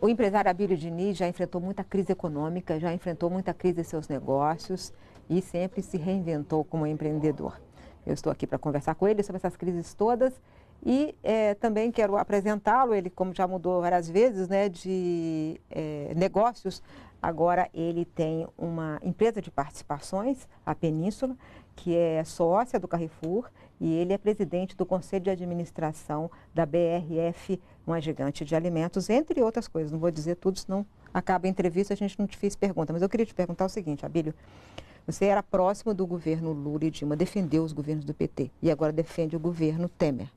O empresário Abílio Diniz já enfrentou muita crise econômica, já enfrentou muita crise em seus negócios e sempre se reinventou como empreendedor. Eu estou aqui para conversar com ele sobre essas crises todas e também quero apresentá-lo. Ele, como já mudou várias vezes, né, de negócios, agora ele tem uma empresa de participações, a Península, que é sócia do Carrefour, e ele é presidente do Conselho de Administração da BRF, uma gigante de alimentos, entre outras coisas. Não vou dizer tudo, senão acaba a entrevista, a gente não te fez pergunta. Mas eu queria te perguntar o seguinte, Abílio. Você era próximo do governo Lula e Dilma, defendeu os governos do PT e agora defende o governo Temer.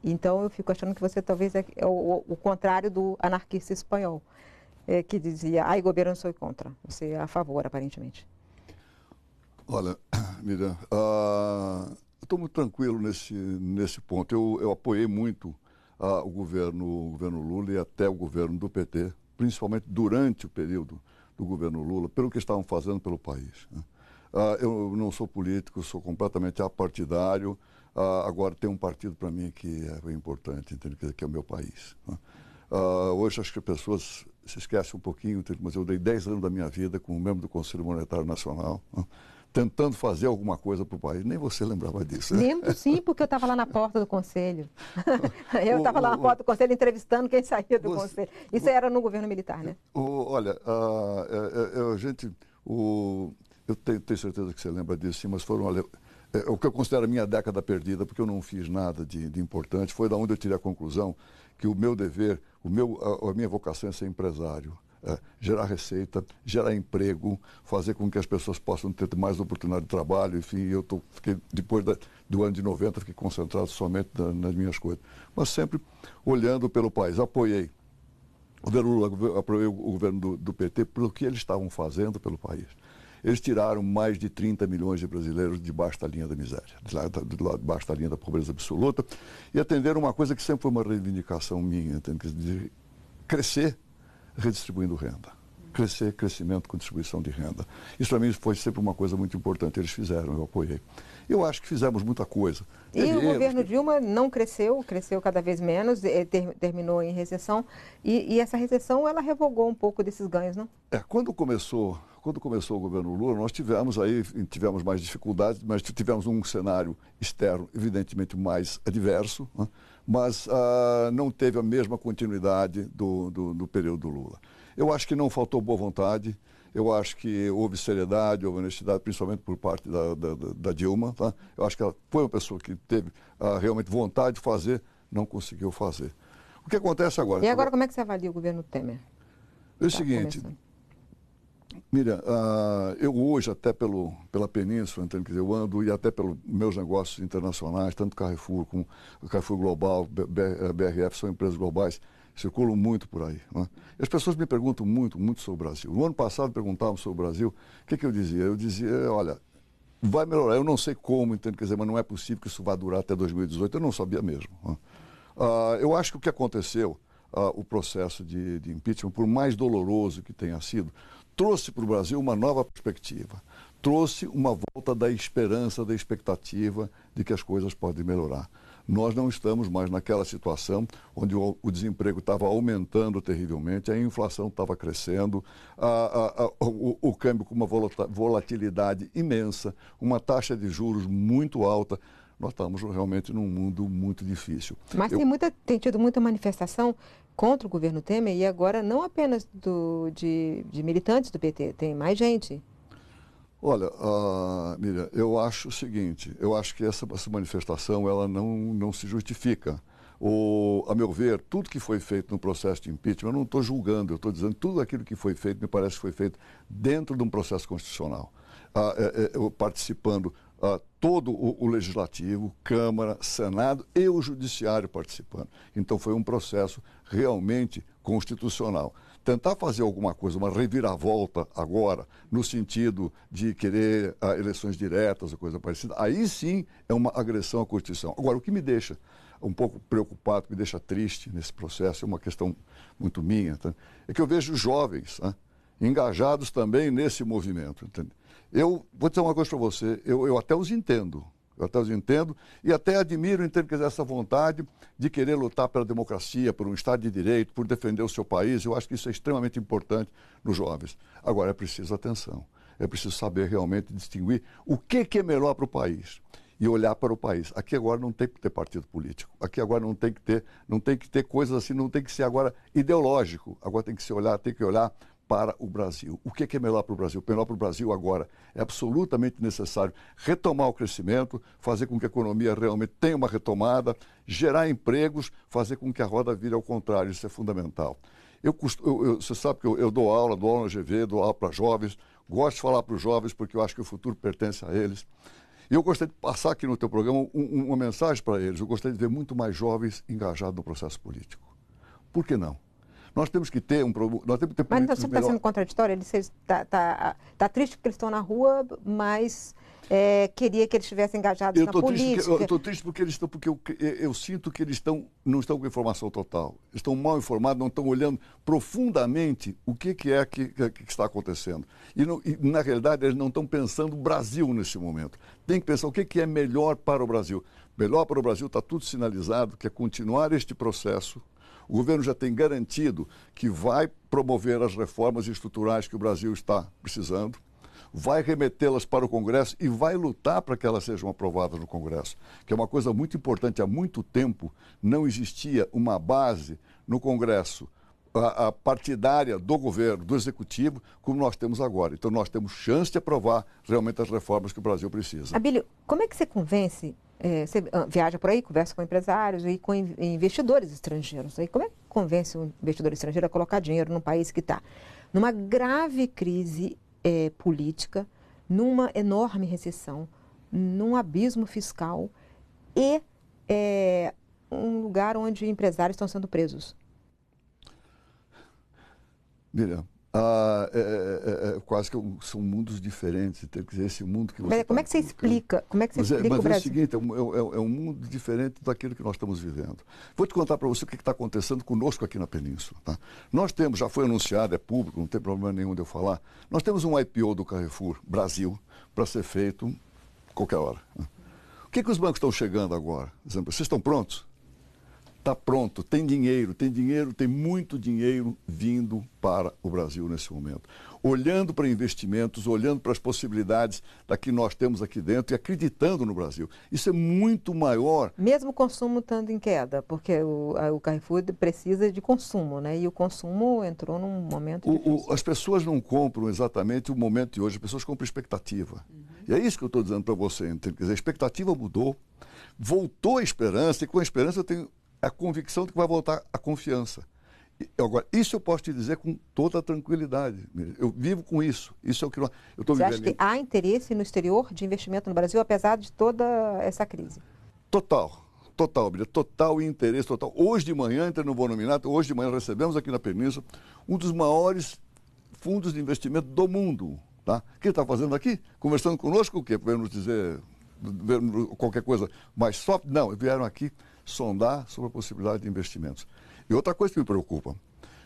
Então eu fico achando que você talvez é o contrário do anarquista espanhol, que dizia, ai, governo, sou contra. Você é a favor, aparentemente. Olha, Miriam, eu estou muito tranquilo nesse ponto. Eu apoiei muito o governo Lula e até o governo do PT, principalmente durante o período do governo Lula, pelo que estavam fazendo pelo país, né? Eu não sou político, sou completamente apartidário. Agora tem um partido para mim que é importante, entende? Que é o meu país, né? Hoje acho que as pessoas se esquecem um pouquinho, mas eu dei 10 anos da minha vida como membro do Conselho Monetário Nacional, né, tentando fazer alguma coisa para o país. Nem você lembrava disso, né? Lembro sim, porque eu estava lá na porta do conselho. Eu estava lá na porta do conselho entrevistando quem saía do conselho. Isso era no governo militar, né? Olha, eu tenho certeza que você lembra disso, sim, mas foram o que eu considero a minha década perdida, porque eu não fiz nada de importante. Foi da onde eu tirei a conclusão que o meu dever, a minha vocação é ser empresário. Gerar receita, gerar emprego, fazer com que as pessoas possam ter mais oportunidade de trabalho. Enfim, depois do ano de 90, fiquei concentrado somente nas minhas coisas. Mas sempre olhando pelo país. Apoiei o governo Lula, apoiei o governo do PT pelo que eles estavam fazendo pelo país. Eles tiraram mais de 30 milhões de brasileiros debaixo da linha da miséria, debaixo da linha da pobreza absoluta, e atenderam uma coisa que sempre foi uma reivindicação minha, de crescer redistribuindo renda. Crescimento com distribuição de renda. Isso para mim foi sempre uma coisa muito importante. Eles fizeram, eu apoiei. Eu acho que fizemos muita coisa. E o governo Dilma não cresceu cada vez menos, terminou em recessão. E essa recessão, ela revogou um pouco desses ganhos, não? Quando começou o governo Lula, nós tivemos mais dificuldades, mas tivemos um cenário externo evidentemente mais adverso, né? Mas não teve a mesma continuidade do período Lula. Eu acho que não faltou boa vontade, eu acho que houve seriedade, houve honestidade, principalmente por parte da Dilma, tá? Eu acho que ela foi uma pessoa que teve realmente vontade de fazer, não conseguiu fazer. O que acontece agora? E agora como é que você avalia o governo Temer? É o seguinte, Miriam, eu hoje, até pela Península, entende? Quer dizer, eu ando e até pelos meus negócios internacionais, tanto Carrefour como o Carrefour Global, BRF, são empresas globais, circulam muito por aí, né? E as pessoas me perguntam muito sobre o Brasil. No ano passado perguntavam sobre o Brasil, o que eu dizia? Eu dizia, olha, vai melhorar, eu não sei como, entende? Quer dizer, mas não é possível que isso vá durar até 2018, eu não sabia mesmo, né? Eu acho que o que aconteceu, o processo de impeachment, por mais doloroso que tenha sido, trouxe para o Brasil uma nova perspectiva, trouxe uma volta da esperança, da expectativa de que as coisas podem melhorar. Nós não estamos mais naquela situação onde o desemprego estava aumentando terrivelmente, a inflação estava crescendo, o câmbio com uma volatilidade imensa, uma taxa de juros muito alta. Nós estamos realmente num mundo muito difícil. Mas tem tido muita manifestação contra o governo Temer e agora não apenas de militantes do PT, tem mais gente. Olha, Miriam, eu acho o seguinte, eu acho que essa manifestação ela não se justifica. A meu ver, tudo que foi feito no processo de impeachment, eu não estou julgando, eu estou dizendo tudo aquilo que foi feito, me parece que foi feito dentro de um processo constitucional, participando todo o Legislativo, Câmara, Senado e o Judiciário participando. Então foi um processo realmente constitucional. Tentar fazer alguma coisa, uma reviravolta agora, no sentido de querer eleições diretas ou coisa parecida, aí sim é uma agressão à Constituição. Agora, o que me deixa um pouco preocupado, me deixa triste nesse processo, é uma questão muito minha, tá? É que eu vejo jovens, né, engajados também nesse movimento. Entende? Eu vou dizer uma coisa para você, eu até os entendo, Eu até os entendo e até admiro, entendo, quer dizer, essa vontade de querer lutar pela democracia, por um Estado de Direito, por defender o seu país. Eu acho que isso é extremamente importante nos jovens. Agora, é preciso atenção. É preciso saber realmente distinguir o que é melhor para o país e olhar para o país. Aqui agora não tem que ter partido político. Aqui agora não tem que ter coisas assim, não tem que ser agora ideológico. Agora tem que olhar para o Brasil. O que é melhor para o Brasil? O melhor para o Brasil agora é absolutamente necessário retomar o crescimento, fazer com que a economia realmente tenha uma retomada, gerar empregos, fazer com que a roda vire ao contrário. Isso é fundamental. Você sabe que eu dou aula na GV, dou aula para jovens, gosto de falar para os jovens porque eu acho que o futuro pertence a eles. E eu gostaria de passar aqui no teu programa uma mensagem para eles. Eu gostaria de ver muito mais jovens engajados no processo político. Por que não? Nós temos que ter Mas você está sendo contraditório? Ele está triste porque eles estão na rua, mas queria que eles estivessem engajados na política. Eu estou triste porque eu sinto que eles não estão com informação total. Estão mal informados, não estão olhando profundamente o que está acontecendo. E, na realidade, eles não estão pensando o Brasil nesse momento. Tem que pensar o que é melhor para o Brasil. Melhor para o Brasil, está tudo sinalizado, que é continuar este processo. O governo já tem garantido que vai promover as reformas estruturais que o Brasil está precisando, vai remetê-las para o Congresso e vai lutar para que elas sejam aprovadas no Congresso, que é uma coisa muito importante. Há muito tempo não existia uma base no Congresso a partidária do governo, do executivo, como nós temos agora. Então, nós temos chance de aprovar realmente as reformas que o Brasil precisa. Abílio, como é que você convence... Você viaja por aí, conversa com empresários e com investidores estrangeiros. Aí, como é que convence um investidor estrangeiro a colocar dinheiro num país que está numa grave crise política, numa enorme recessão, num abismo fiscal e um lugar onde empresários estão sendo presos? Miriam, quase que são mundos diferentes. Tem que dizer, esse mundo que você como é que você explica? Como é que você explica o Brasil? Mas é o seguinte, é um mundo diferente daquilo que nós estamos vivendo. Vou te contar para você o que está acontecendo conosco aqui na Península. Tá? Nós temos, já foi anunciado, é público, não tem problema nenhum de eu falar, nós temos um IPO do Carrefour Brasil para ser feito qualquer hora. Né? O que os bancos estão chegando agora? Dizendo, vocês estão prontos? Está pronto, tem dinheiro, tem muito dinheiro vindo para o Brasil nesse momento. Olhando para investimentos, olhando para as possibilidades da que nós temos aqui dentro e acreditando no Brasil. Isso é muito maior. Mesmo o consumo estando em queda, porque o Carrefour precisa de consumo, né? E o consumo entrou num momento difícil. As pessoas não compram exatamente o momento de hoje, as pessoas compram expectativa. E é isso que eu estou dizendo para você. Quer dizer, a expectativa mudou, voltou a esperança, e com a esperança eu tenho a convicção de que vai voltar a confiança. Agora, isso eu posso te dizer com toda a tranquilidade. Eu vivo com isso. Isso é o que eu estou vivendo. Você acha que há interesse no exterior de investimento no Brasil, apesar de toda essa crise? Total, Bíblia, total interesse, total. Hoje de manhã, entrei no Bono Minato, hoje de manhã recebemos aqui na Península um dos maiores fundos de investimento do mundo. Tá? O que ele está fazendo aqui? Conversando conosco o quê? Para nos dizer qualquer coisa mais soft? Não, vieram aqui sondar sobre a possibilidade de investimentos. E outra coisa que me preocupa,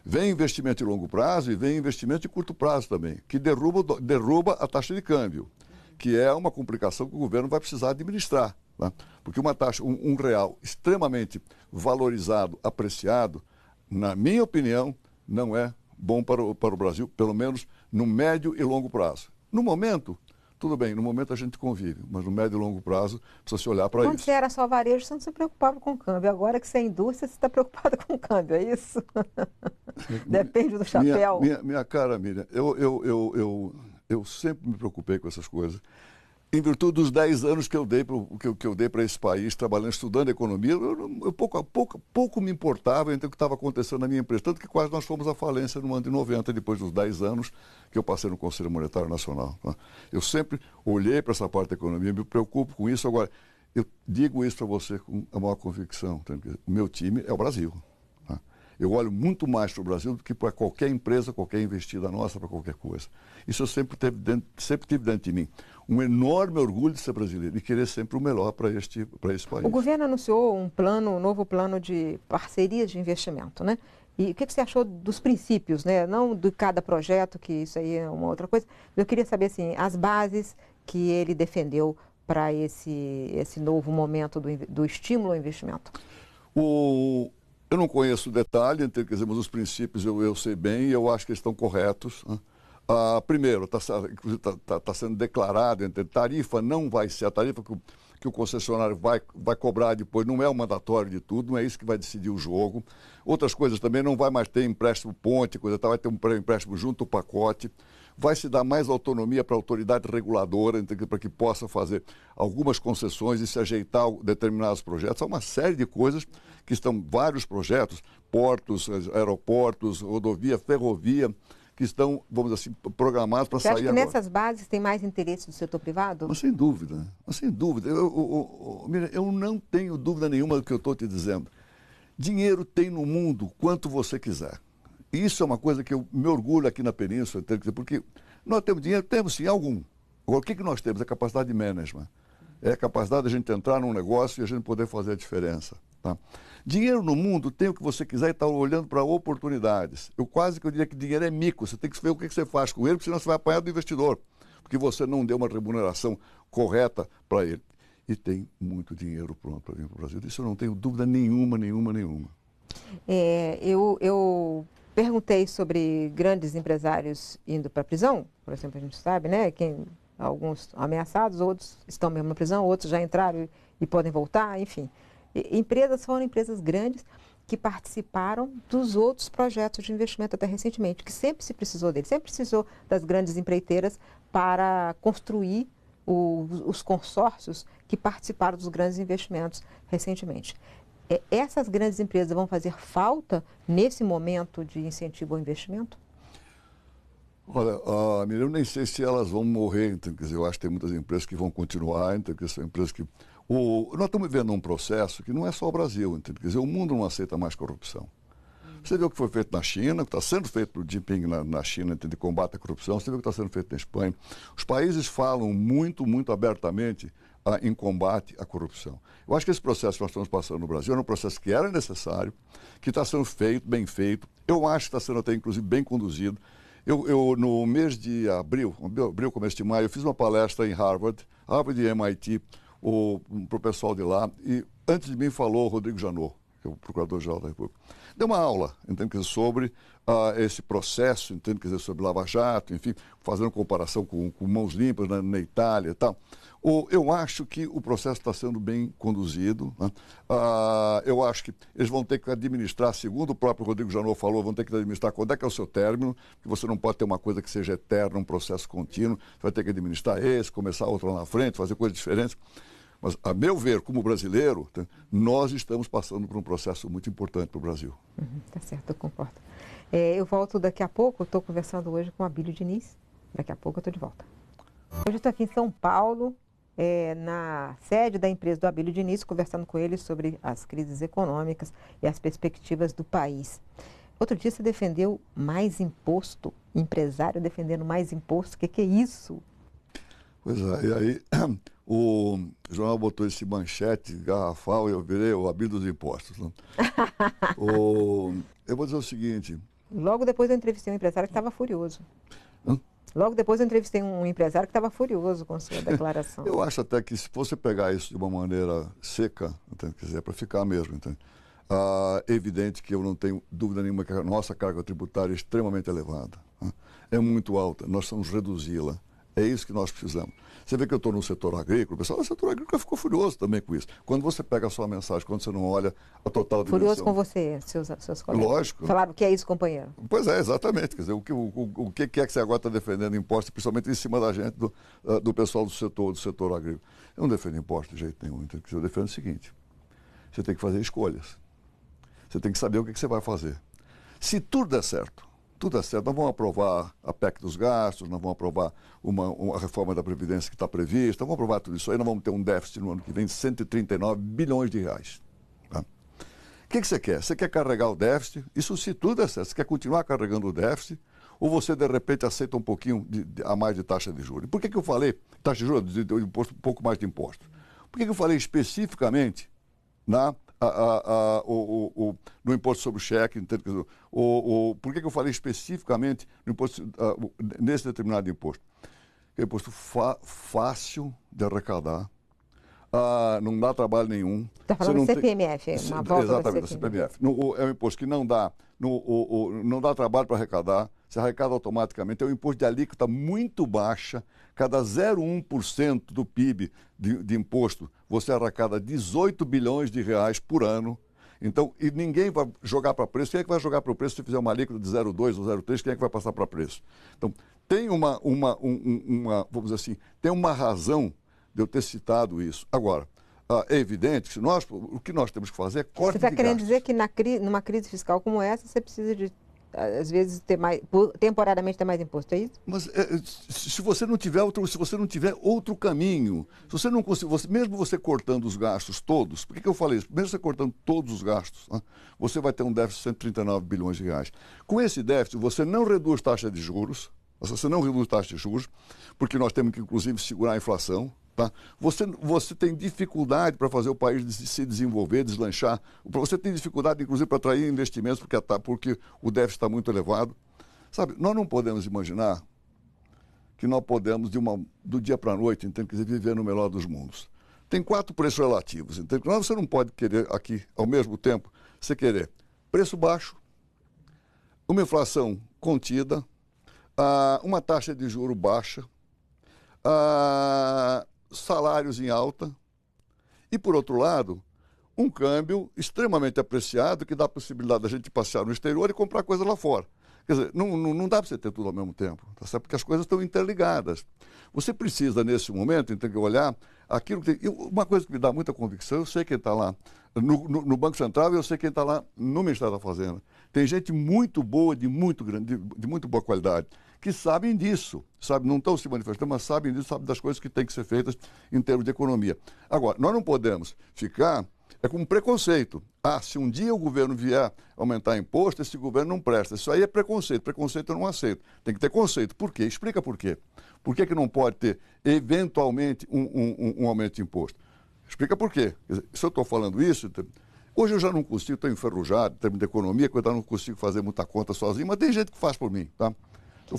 vem investimento de longo prazo e vem investimento de curto prazo também, que derruba a taxa de câmbio, que é uma complicação que o governo vai precisar administrar. Tá? Porque uma taxa, um real extremamente valorizado, apreciado, na minha opinião, não é bom para o Brasil, pelo menos no médio e longo prazo. No momento, tudo bem, no momento a gente convive, mas no médio e longo prazo precisa se olhar para isso. Quando você era só varejo, você não se preocupava com o câmbio. Agora que você é indústria, você está preocupado com o câmbio, é isso? Depende do chapéu. Minha cara, Miriam, eu sempre me preocupei com essas coisas. Em virtude dos 10 anos que eu dei para esse país, trabalhando, estudando economia, eu pouco me importava entre o que estava acontecendo na minha empresa. Tanto que quase nós fomos à falência no ano de 90, depois dos 10 anos que eu passei no Conselho Monetário Nacional. Tá? Eu sempre olhei para essa parte da economia, me preocupo com isso. Agora, eu digo isso para você com a maior convicção. Tá? O meu time é o Brasil. Tá? Eu olho muito mais para o Brasil do que para qualquer empresa, qualquer investida nossa, para qualquer coisa. Isso eu sempre tive dentro de mim. Um enorme orgulho de ser brasileiro e querer sempre o melhor para esse país. O governo anunciou um novo plano de parcerias de investimento, né? E o que você achou dos princípios, né? Não de cada projeto, que isso aí é uma outra coisa. Eu queria saber, assim, as bases que ele defendeu para esse novo momento do estímulo ao investimento? Eu não conheço o detalhe, quer dizer, mas os princípios eu sei bem e eu acho que eles estão corretos. Né? Primeiro, está sendo declarado, tarifa não vai ser, a tarifa que o concessionário vai cobrar depois não é o mandatório de tudo, não é isso que vai decidir o jogo. Outras coisas também, não vai mais ter empréstimo ponte, vai ter um empréstimo junto ao pacote. Vai se dar mais autonomia para a autoridade reguladora, para que possa fazer algumas concessões e se ajeitar a determinados projetos. Há uma série de coisas que estão, vários projetos, portos, aeroportos, rodovia, ferrovia, que estão, vamos dizer assim, programados para sair agora. Você acha que nessas bases tem mais interesse do setor privado? Mas sem dúvida, mas sem dúvida. Mira, eu não tenho dúvida nenhuma do que eu estou te dizendo. Dinheiro tem no mundo quanto você quiser. E isso é uma coisa que eu me orgulho aqui na Península, porque nós temos dinheiro, temos sim, algum. Agora, o que nós temos? É capacidade de management. É a capacidade de a gente entrar num negócio e a gente poder fazer a diferença. Tá? Dinheiro no mundo tem o que você quiser e está olhando para oportunidades. Eu diria que dinheiro é mico. Você tem que ver o que você faz com ele, porque senão você vai apanhar do investidor. Porque você não deu uma remuneração correta para ele. E tem muito dinheiro pronto para vir para o Brasil. Isso eu não tenho dúvida nenhuma. Eu perguntei sobre grandes empresários indo para a prisão, por exemplo, a gente sabe, né? Alguns ameaçados, outros estão mesmo na prisão, outros já entraram e podem voltar, enfim. Foram empresas grandes que participaram dos outros projetos de investimento até recentemente, que sempre se precisou deles, sempre precisou das grandes empreiteiras para construir os consórcios que participaram dos grandes investimentos recentemente. Essas grandes empresas vão fazer falta nesse momento de incentivo ao investimento? Olha, eu nem sei se elas vão morrer, então, quer dizer, eu acho que tem muitas empresas que vão continuar, então, que são empresas que... nós estamos vivendo um processo que não é só o Brasil, então, quer dizer, o mundo não aceita mais corrupção. Você vê o que foi feito na China, o que está sendo feito pelo Jinping na China de combate à corrupção, você vê o que está sendo feito na Espanha. Os países falam muito abertamente em combate à corrupção. Eu acho que esse processo que nós estamos passando no Brasil era um processo que era necessário, que está sendo feito, bem feito. Eu acho que está sendo até, inclusive, bem conduzido. No mês de abril, começo de maio, eu fiz uma palestra em Harvard e MIT, para o pessoal de lá, e antes de mim falou o Rodrigo Janot, que é o Procurador-Geral da República. Deu uma aula, entende, sobre esse processo, entende, sobre Lava Jato, enfim, fazendo comparação com mãos limpas na Itália e tal. Eu acho que o processo está sendo bem conduzido. Né? Eu acho que eles vão ter que administrar, segundo o próprio Rodrigo Janot falou, vão ter que administrar quando é que é o seu término, que você não pode ter uma coisa que seja eterna, um processo contínuo. Você vai ter que administrar esse, começar outro lá na frente, fazer coisas diferentes. Mas, a meu ver, como brasileiro, nós estamos passando por um processo muito importante para o Brasil. Tá certo, eu concordo. Eu volto daqui a pouco, estou conversando hoje com o Abílio Diniz. Daqui a pouco eu estou de volta. Hoje eu estou aqui em São Paulo, na sede da empresa do Abílio Diniz, conversando com ele sobre as crises econômicas e as perspectivas do país. Outro dia você defendeu mais imposto, empresário defendendo mais imposto, o que é isso? Pois é, e aí o jornal botou esse manchete garrafal e eu virei o Abílio dos impostos. Né? Eu vou dizer o seguinte... Logo depois eu entrevistei um empresário que estava furioso. Hã? Logo depois eu entrevistei um empresário que estava furioso com a sua declaração. Eu acho até que se você pegar isso de uma maneira seca, é para ficar mesmo, entende? É evidente que eu não tenho dúvida nenhuma que a nossa carga tributária é extremamente elevada. Né? É muito alta, nós vamos reduzi-la. É isso que nós precisamos. Você vê que eu estou no setor agrícola, o pessoal do setor agrícola ficou furioso também com isso. Quando você pega a sua mensagem, quando você não olha a total dimensão... Furioso com você, seus colegas. Lógico. Falaram, o que é isso, companheiro? Pois é, exatamente. Quer dizer, o que é que você agora está defendendo impostos, principalmente em cima da gente, do pessoal do setor agrícola? Eu não defendo impostos de jeito nenhum. Eu defendo o seguinte, você tem que fazer escolhas. Você tem que saber o que você vai fazer. Se tudo der certo, nós vamos aprovar a PEC dos gastos, nós vamos aprovar uma reforma da Previdência que está prevista, vamos aprovar tudo isso aí, nós vamos ter um déficit no ano que vem de 139 bilhões de reais. Tá? O que você quer? Você quer carregar o déficit? Isso se tudo der certo. Você quer continuar carregando o déficit? Ou você, de repente, aceita um pouquinho a mais de taxa de juros? Por que eu falei taxa de juros, um pouco mais de imposto? Por que eu falei especificamente no imposto sobre o cheque? Por que eu falei especificamente no imposto, nesse determinado imposto? é um imposto fácil de arrecadar, não dá trabalho nenhum. Está falando do CPMF, uma volta exatamente, do CPMF. É um imposto que não dá, não dá trabalho para arrecadar, se arrecada automaticamente. É um imposto de alíquota muito baixa, cada 0,1% do PIB de imposto, você arrecada 18 bilhões de reais por ano. Então, e ninguém vai jogar para preço. Quem é que vai jogar para o preço se fizer uma alíquota de 0,2 ou 0,3? Quem é que vai passar para preço? Então, tem vamos dizer assim, tem uma razão de eu ter citado isso. Agora, é evidente que o que nós temos que fazer é corte de gastos. Você está querendo dizer que numa crise fiscal como essa, você precisa de, às vezes, temporariamente ter mais imposto, é isso? Mas se você não tiver outro caminho, se você não conseguir, mesmo você cortando os gastos todos, por que eu falei isso? Mesmo você cortando todos os gastos, né, você vai ter um déficit de 139 bilhões de reais. Com esse déficit, você não reduz taxa de juros, porque nós temos que, inclusive, segurar a inflação. Tá? Você tem dificuldade para fazer o país se desenvolver, deslanchar. Você tem dificuldade, inclusive, para atrair investimentos, porque o déficit está muito elevado. Sabe, nós não podemos imaginar que nós podemos, do dia para a noite, viver no melhor dos mundos. Tem 4 preços relativos. Você não pode querer aqui, ao mesmo tempo, você querer preço baixo, uma inflação contida, uma taxa de juro baixa, salários em alta e, por outro lado, um câmbio extremamente apreciado que dá a possibilidade da gente passear no exterior e comprar coisa lá fora. Quer dizer, não dá para você ter tudo ao mesmo tempo, tá certo? Porque as coisas estão interligadas. Você precisa, nesse momento, tem que olhar aquilo que tem. Uma coisa que me dá muita convicção, eu sei quem está lá no Banco Central e eu sei quem está lá no Ministério da Fazenda. Tem gente muito boa, de muito boa qualidade, que sabem disso, não estão se manifestando, mas sabem disso, sabem das coisas que têm que ser feitas em termos de economia. Agora, nós não podemos ficar com um preconceito. Se um dia o governo vier aumentar imposto, esse governo não presta. Isso aí é preconceito. Preconceito eu não aceito. Tem que ter conceito. Por quê? Explica por quê. Por que não pode ter, eventualmente, um aumento de imposto? Explica por quê. Quer dizer, se eu estou falando isso, hoje eu já não consigo, estou enferrujado em termos de economia, que eu não consigo fazer muita conta sozinho, mas tem gente que faz por mim, tá?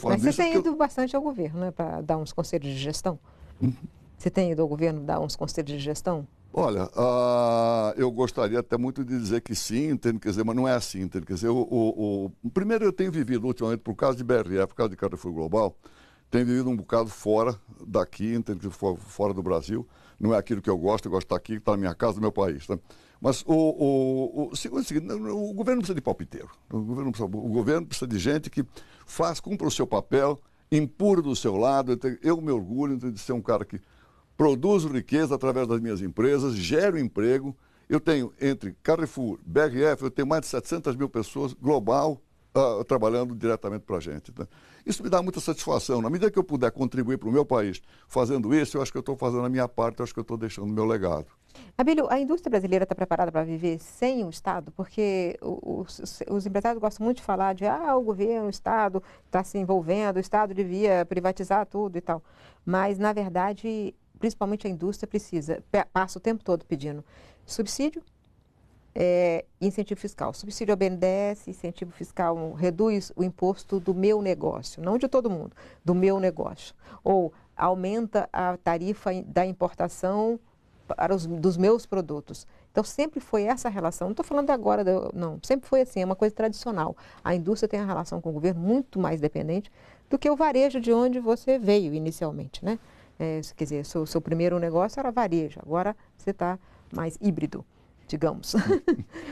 Mas você tem ido bastante ao governo, né, para dar uns conselhos de gestão? Você tem ido ao governo dar uns conselhos de gestão? Olha, eu gostaria até muito de dizer que sim, entende? Quer dizer, mas não é assim, entende? Quer dizer, primeiro eu tenho vivido ultimamente, por causa de BRF, por causa de Carrefour Global, tenho vivido um bocado fora daqui, entende? Fora do Brasil. Não é aquilo que eu gosto de estar aqui, está na minha casa, no meu país. Tá? Mas segundo o seguinte, o governo não precisa de palpiteiro. O governo precisa de gente que cumpra o seu papel, impura do seu lado. Eu me orgulho de ser um cara que produzo riqueza através das minhas empresas, gero emprego. Eu tenho, entre Carrefour, BRF, eu tenho mais de 700 mil pessoas, global, trabalhando diretamente para a gente. Tá? Isso me dá muita satisfação. Na medida que eu puder contribuir para o meu país fazendo isso, eu acho que eu estou fazendo a minha parte, eu acho que eu estou deixando o meu legado. Abílio, a indústria brasileira está preparada para viver sem o Estado? Porque os empresários gostam muito de falar de o governo, o Estado está se envolvendo, o Estado devia privatizar tudo e tal. Mas, na verdade, principalmente a indústria passa o tempo todo pedindo subsídio, incentivo fiscal. Subsídio ao BNDES, incentivo fiscal reduz o imposto do meu negócio, não de todo mundo, do meu negócio. Ou aumenta a tarifa da importação dos meus produtos. Então, sempre foi essa relação. Não estou falando agora, não. Sempre foi assim, é uma coisa tradicional. A indústria tem uma relação com o governo muito mais dependente do que o varejo de onde você veio inicialmente, né? Quer dizer, seu primeiro negócio era varejo, agora você está mais híbrido, digamos.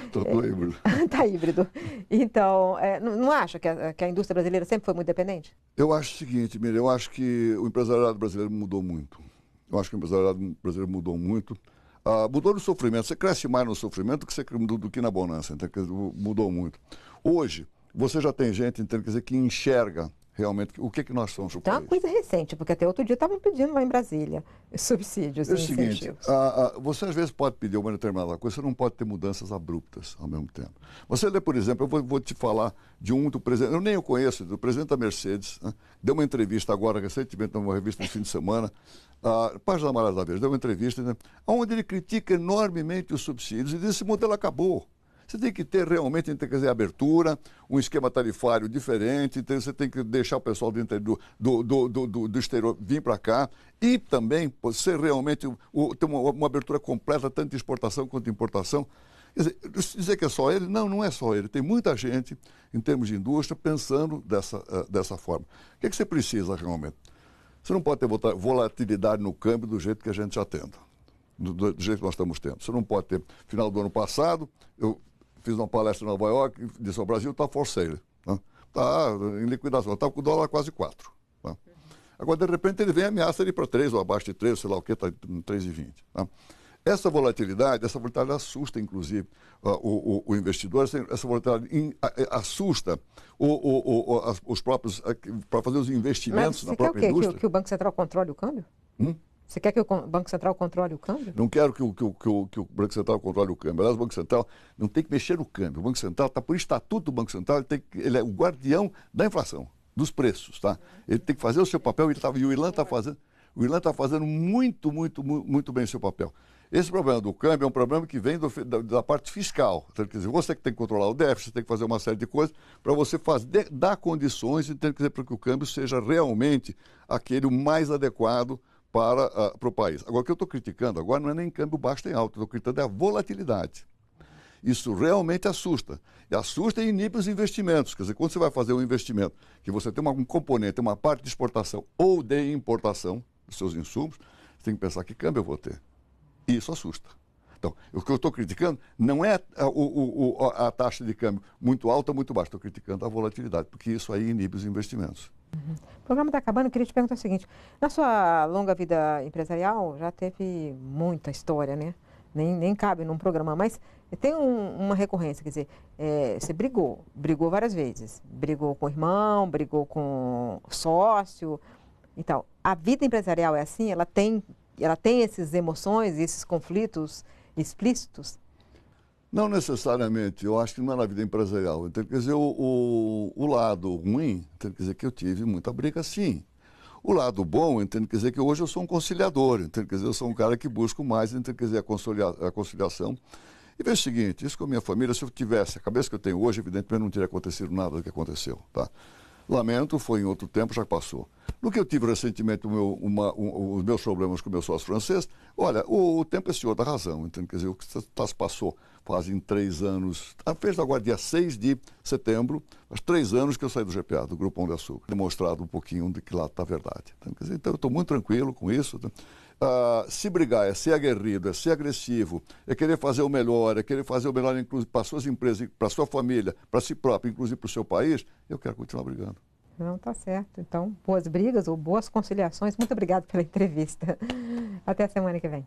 Estou híbrido. Está híbrido. Então, não acha que a indústria brasileira sempre foi muito dependente? Eu acho o seguinte, Miriam, eu acho que o empresariado brasileiro mudou muito. Mudou no sofrimento. Você cresce mais no sofrimento do que na bonança. Então, mudou muito. Hoje, você já tem gente que enxerga realmente o que nós somos. Então é uma coisa recente, porque até outro dia estavam pedindo lá em Brasília subsídios e incentivos. É o seguinte, você às vezes pode pedir uma determinada coisa, você não pode ter mudanças abruptas ao mesmo tempo. Você lê, por exemplo, eu vou te falar de do presidente, eu nem o conheço, do presidente da Mercedes, né? Deu uma entrevista agora, recentemente, numa revista de fim de semana, Página Amarela da Verde, deu uma entrevista, né? Onde ele critica enormemente os subsídios e diz que esse modelo acabou. Você tem que ter realmente, tem que fazer abertura, um esquema tarifário diferente, então você tem que deixar o pessoal do exterior vir para cá e também ser realmente ter uma abertura completa, tanto de exportação quanto de importação. Quer dizer que é só ele? Não, não é só ele. Tem muita gente, em termos de indústria, pensando dessa forma. O que você precisa realmente? Você não pode ter volatilidade no câmbio do jeito que a gente já tenta, do jeito que nós estamos tendo. Você não pode ter. Final do ano passado, eu fiz uma palestra em Nova York, disse: o Brasil está for sale, está em liquidação, está com o dólar quase 4. Tá? Agora, de repente, ele vem e ameaça ele para 3 ou abaixo de 3, sei lá o que, está em 3,20. Tá? Essa volatilidade assusta, inclusive, o investidor, essa volatilidade assusta os próprios, para fazer os investimentos na própria indústria. Você quer que o Banco Central controle o câmbio? Você quer que o Banco Central controle o câmbio? Não quero que o Banco Central controle o câmbio. Aliás, o Banco Central não tem que mexer no câmbio. O Banco Central está por estatuto do Banco Central, ele é o guardião da inflação, dos preços. Tá? Ele tem que fazer o seu papel, e o Irlan está fazendo muito bem o seu papel. Esse problema do câmbio é um problema que vem da parte fiscal. Quer dizer, você que tem que controlar o déficit, tem que fazer uma série de coisas para você dar condições para que o câmbio seja realmente aquele mais adequado para o país. Agora, o que eu estou criticando agora não é nem câmbio baixo nem alto, estou criticando a volatilidade. Isso realmente assusta. E assusta e inibe os investimentos. Quer dizer, quando você vai fazer um investimento que você tem um componente, uma parte de exportação ou de importação dos seus insumos, você tem que pensar que câmbio eu vou ter. E isso assusta. Então, o que eu estou criticando não é a taxa de câmbio muito alta ou muito baixa, estou criticando a volatilidade, porque isso aí inibe os investimentos. O programa está acabando, eu queria te perguntar o seguinte: na sua longa vida empresarial, já teve muita história, né? Nem cabe num programa, mas tem uma recorrência, quer dizer, você brigou várias vezes, brigou com o irmão, brigou com o sócio e tal. A vida empresarial é assim? Ela tem essas emoções, esses conflitos explícitos? Não necessariamente, eu acho que não é na vida empresarial. Então, quer dizer, o lado ruim, quer dizer que eu tive muita briga, sim. O lado bom, quer dizer que hoje eu sou um conciliador, quer dizer, eu sou um cara que busco mais, quer dizer, a conciliação. E veja o seguinte, isso com a minha família, se eu tivesse a cabeça que eu tenho hoje, evidentemente não teria acontecido nada do que aconteceu, tá? Lamento, foi em outro tempo, já passou. No que eu tive recentemente os meus problemas com o meu sócio francês, olha, o tempo é senhor da razão, entende? Quer dizer, o que se passou fazem 3 anos, fez agora dia 6 de setembro, faz 3 anos que eu saí do GPA, do Grupo Pão de Açúcar, demonstrado um pouquinho de que lá está a verdade. Então, quer dizer, então eu estou muito tranquilo com isso. Se brigar é ser aguerrido, é ser agressivo, é querer fazer o melhor, inclusive para suas empresas, para sua família, para si próprio, inclusive para o seu país, eu quero continuar brigando. Não, tá certo. Então, boas brigas ou boas conciliações. Muito obrigada pela entrevista. Até a semana que vem.